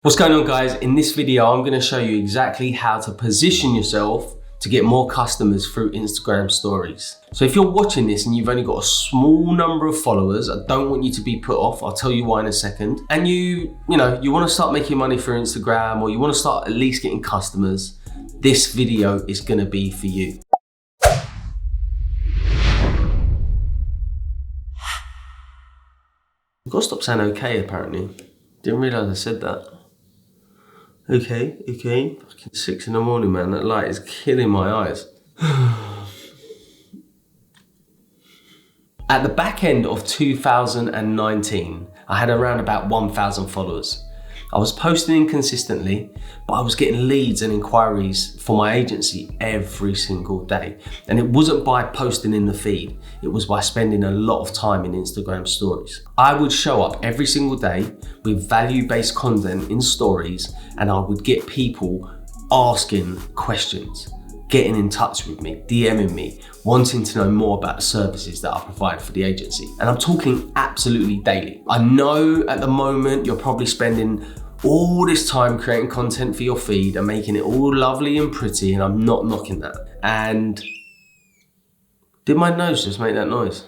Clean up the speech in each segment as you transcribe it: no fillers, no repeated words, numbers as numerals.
What's going on, guys? In this video, I'm going to show you exactly how to position yourself to get more customers through Instagram stories. So if you're watching this and you've only got a small number of followers, I don't want you to be put off. I'll tell you why in a second. And you want to start making money through Instagram, or you want to start at least getting customers, this video is going to be for you. I've got to stop saying okay, apparently. Didn't realize I said that. Okay. Fucking 6 in the morning, man. That light is killing my eyes. At the back end of 2019, I had around about 1,000 followers. I was posting inconsistently, but I was getting leads and inquiries for my agency every single day. And it wasn't by posting in the feed, it was by spending a lot of time in Instagram stories. I would show up every single day with value-based content in stories, and I would get people asking questions, getting in touch with me, DMing me, wanting to know more about the services that I provide for the agency. And I'm talking absolutely daily. I know at the moment you're probably spending all this time creating content for your feed and making it all lovely and pretty, and I'm not knocking that. And did my nose just make that noise?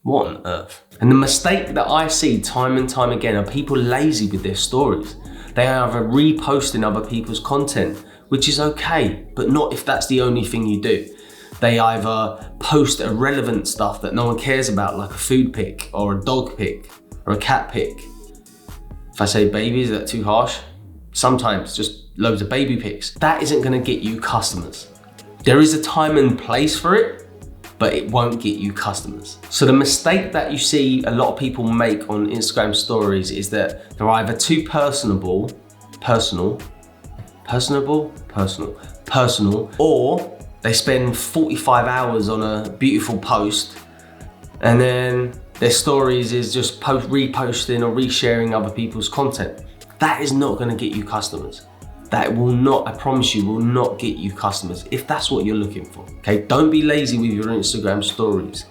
What on earth? And the mistake that I see time and time again are people lazy with their stories. They are either reposting other people's content, which is okay, but not if that's the only thing you do. They either post irrelevant stuff that no one cares about, like a food pic or a dog pic or a cat pic. If I say baby, is that too harsh? Sometimes just loads of baby pics. That isn't gonna get you customers. There is a time and place for it, but it won't get you customers. So the mistake that you see a lot of people make on Instagram stories is that they're either too personal, or they spend 45 hours on a beautiful post, and then their stories is just reposting or resharing other people's content. That is not gonna get you customers. That will not, I promise you, will not get you customers if that's what you're looking for, okay? Don't be lazy with your Instagram stories.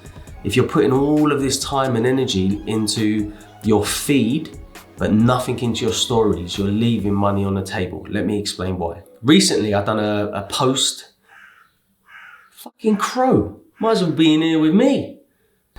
If you're putting all of this time and energy into your feed, but nothing into your stories, you're leaving money on the table. Let me explain why. Recently, I've done a post. Fucking crow, might as well be in here with me.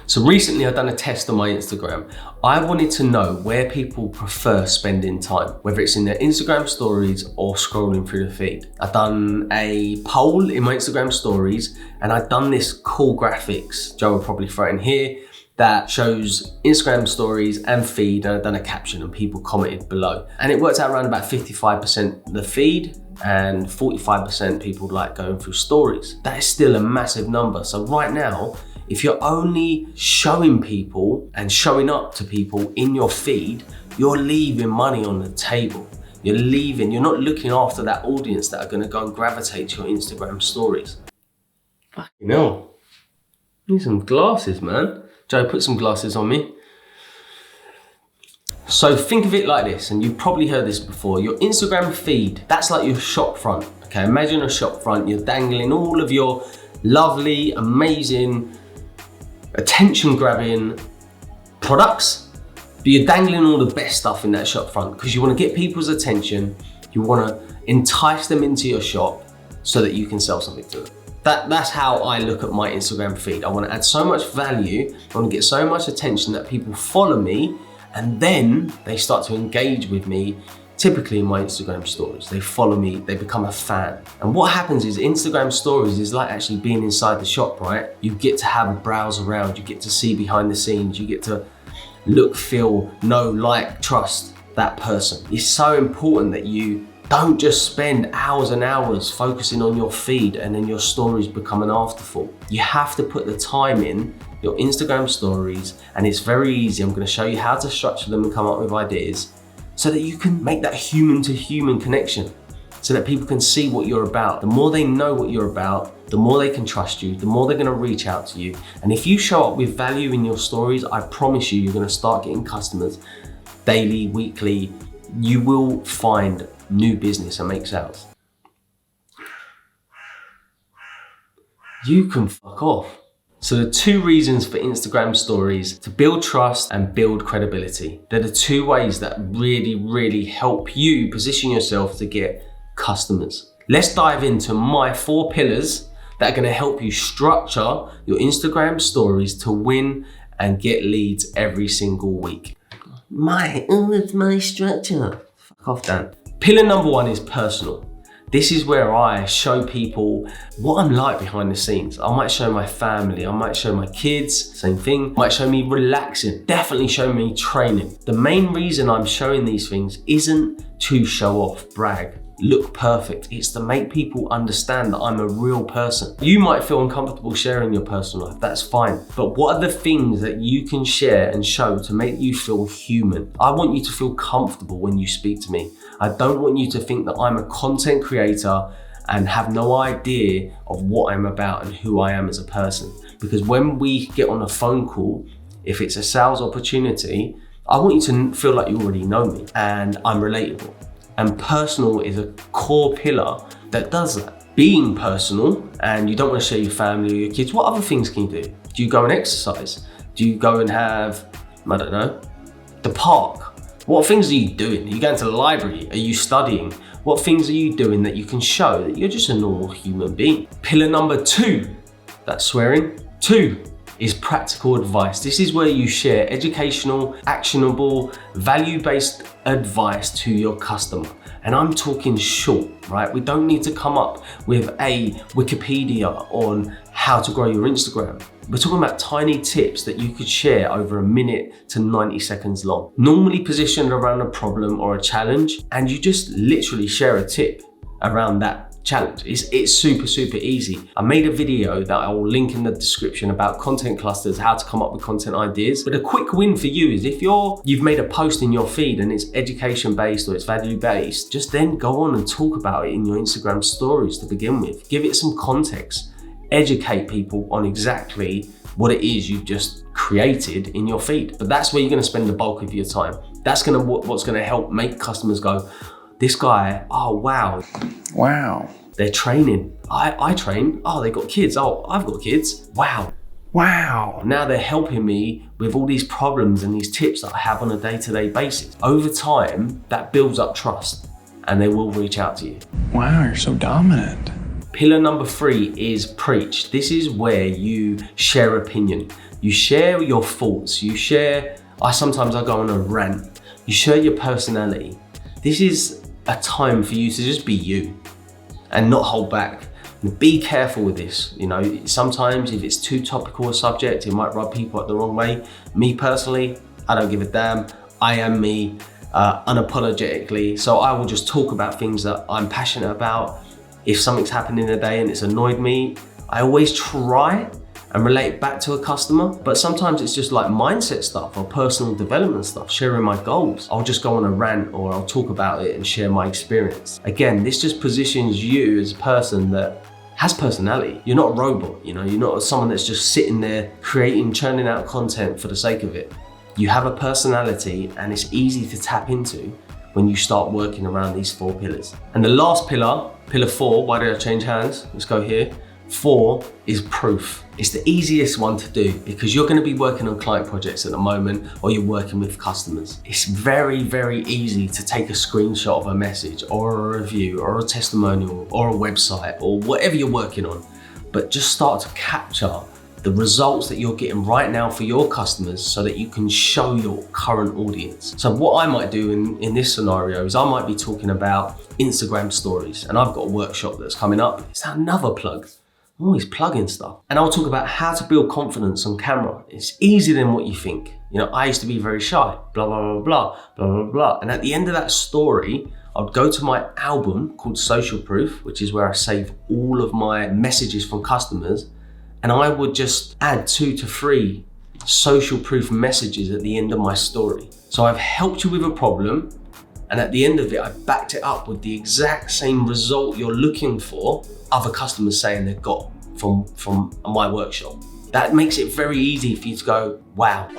So recently I've done a test on my Instagram. I wanted to know where people prefer spending time, whether it's in their Instagram stories or scrolling through the feed. I've done a poll in my Instagram stories, and I've done this cool graphics, Joe will probably throw it in here, that shows Instagram stories and feed, and I've done a caption and people commented below. And it worked out around about 55% the feed and 45% people like going through stories. That is still a massive number. So right now, if you're only showing people and showing up to people in your feed, you're leaving money on the table. You're not looking after that audience that are gonna go and gravitate to your Instagram stories. Fucking hell. Need some glasses, man. Joe, put some glasses on me. So think of it like this, and you've probably heard this before. Your Instagram feed, that's like your shop front, okay? Imagine a shop front, you're dangling all of your lovely, amazing, attention-grabbing products, but you're dangling all the best stuff in that shop front because you want to get people's attention, you want to entice them into your shop so that you can sell something to them. That's how I look at my Instagram feed. I want to add so much value, I want to get so much attention that people follow me, and then they start to engage with me. Typically in my Instagram stories, they follow me, they become a fan. And what happens is Instagram stories is like actually being inside the shop, right? You get to have a browse around, you get to see behind the scenes, you get to look, feel, know, like, trust that person. It's so important that you don't just spend hours and hours focusing on your feed and then your stories become an afterthought. You have to put the time in your Instagram stories, and it's very easy. I'm gonna show you how to structure them and come up with ideas so that you can make that human to human connection, so that people can see what you're about. The more they know what you're about, the more they can trust you, the more they're gonna reach out to you. And if you show up with value in your stories, I promise you're gonna start getting customers daily, weekly. You will find new business and make sales. You can fuck off. So the 2 reasons for Instagram stories: to build trust and build credibility. They're the 2 ways that really help you position yourself to get customers. Let's dive into my 4 pillars that are gonna help you structure your Instagram stories to win and get leads every single week. It's my structure. Fuck off, Dan. Pillar number 1 is personal. This is where I show people what I'm like behind the scenes. I might show my family, I might show my kids, same thing. Might show me relaxing, definitely show me training. The main reason I'm showing these things isn't to show off, brag, look perfect. It's to make people understand that I'm a real person. You might feel uncomfortable sharing your personal life, that's fine. But what are the things that you can share and show to make you feel human? I want you to feel comfortable when you speak to me. I don't want you to think that I'm a content creator and have no idea of what I'm about and who I am as a person. Because when we get on a phone call, if it's a sales opportunity, I want you to feel like you already know me and I'm relatable. And personal is a core pillar that does that. Being personal, and you don't want to share your family or your kids, what other things can you do? Do you go and exercise? Do you go and have, I don't know, the park? What things are you doing? Are you going to the library? Are you studying? What things are you doing that you can show that you're just a normal human being? Pillar number 2, that's swearing. 2 is practical advice. This is where you share educational, actionable, value-based advice to your customer. And I'm talking short, right? We don't need to come up with a Wikipedia on how to grow your Instagram. We're talking about tiny tips that you could share over a minute to 90 seconds long. Normally positioned around a problem or a challenge, and you just literally share a tip around that challenge. It's super easy. I made a video that I will link in the description about content clusters, how to come up with content ideas. But a quick win for you is if you've made a post in your feed and it's education based or it's value based, just then go on and talk about it in your Instagram stories to begin with. Give it some context. Educate people on exactly what it is you've just created in your feed. But that's where you're gonna spend the bulk of your time. That's what's gonna help make customers go, this guy, oh wow. Wow. They're training. I train. Oh, they got kids. Oh, I've got kids. Wow. Wow. Now they're helping me with all these problems and these tips that I have on a day-to-day basis. Over time, that builds up trust and they will reach out to you. Wow, you're so dominant. Pillar number 3 is preach. This is where you share opinion. You share your thoughts. Sometimes I go on a rant. You share your personality. This is a time for you to just be you and not hold back. Be careful with this. You know, sometimes if it's too topical a subject, it might rub people up the wrong way. Me personally, I don't give a damn. I am me unapologetically. So I will just talk about things that I'm passionate about. If something's happened in a day and it's annoyed me, I always try and relate it back to a customer. But sometimes it's just like mindset stuff or personal development stuff, sharing my goals. I'll just go on a rant or I'll talk about it and share my experience. Again, this just positions you as a person that has personality. You're not a robot, you know, you're not someone that's just sitting there churning out content for the sake of it. You have a personality and it's easy to tap into when you start working around these 4 pillars. And the last pillar, pillar 4, why did I change hands? Let's go here. 4 is proof. It's the easiest one to do because you're going to be working on client projects at the moment or you're working with customers. It's very easy to take a screenshot of a message or a review or a testimonial or a website or whatever you're working on, but just start to capture the results that you're getting right now for your customers so that you can show your current audience. So what I might do in this scenario is I might be talking about Instagram stories, and I've got a workshop that's coming up. It's another plug. I'm always plugging stuff. And I'll talk about how to build confidence on camera. It's easier than what you think. You know, I used to be very shy, blah, blah, blah, blah, blah, blah, blah. And at the end of that story, I'd go to my album called Social Proof, which is where I save all of my messages from customers. And I would just add 2 to 3 social proof messages at the end of my story. So I've helped you with a problem, and at the end of it, I backed it up with the exact same result you're looking for, other customers saying they've got from my workshop. That makes it very easy for you to go, wow,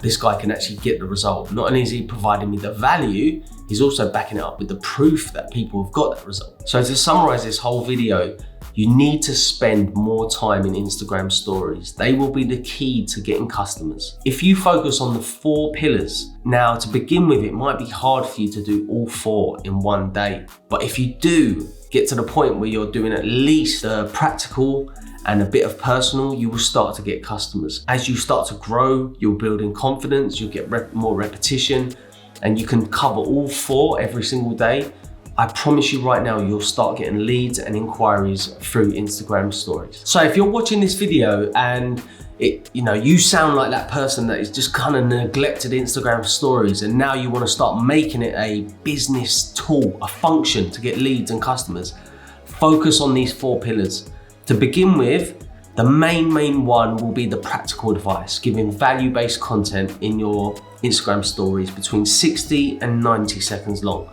this guy can actually get the result. Not only is he providing me the value, he's also backing it up with the proof that people have got that result. So to summarize this whole video, You need to spend more time in Instagram stories. They will be the key to getting customers. If you focus on the 4 pillars, now to begin with, it might be hard for you to do all 4 in one day. But if you do get to the point where you're doing at least a practical and a bit of personal, you will start to get customers. As you start to grow, you'll build in confidence, you'll get more repetition, and you can cover all 4 every single day. I promise you right now, you'll start getting leads and inquiries through Instagram stories. So if you're watching this video and you sound like that person that is just kind of neglected Instagram stories, and now you want to start making it a business tool, a function to get leads and customers, focus on these 4 pillars. To begin with, the main one will be the practical advice, giving value-based content in your Instagram stories between 60 and 90 seconds long.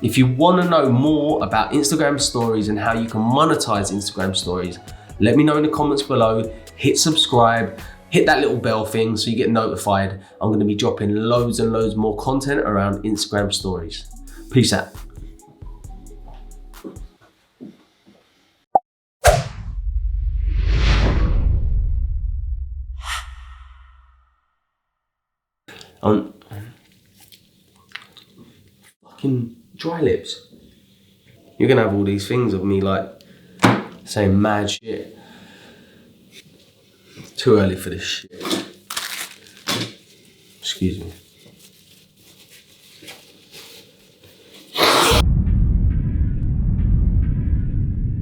If you want to know more about Instagram stories and how you can monetize Instagram stories, let me know in the comments below. Hit subscribe, hit that little bell thing so you get notified. I'm going to be dropping loads and loads more content around Instagram stories. Peace out. Fucking dry lips. You're gonna have all these things of me like saying mad shit. Too early for this shit. Excuse me.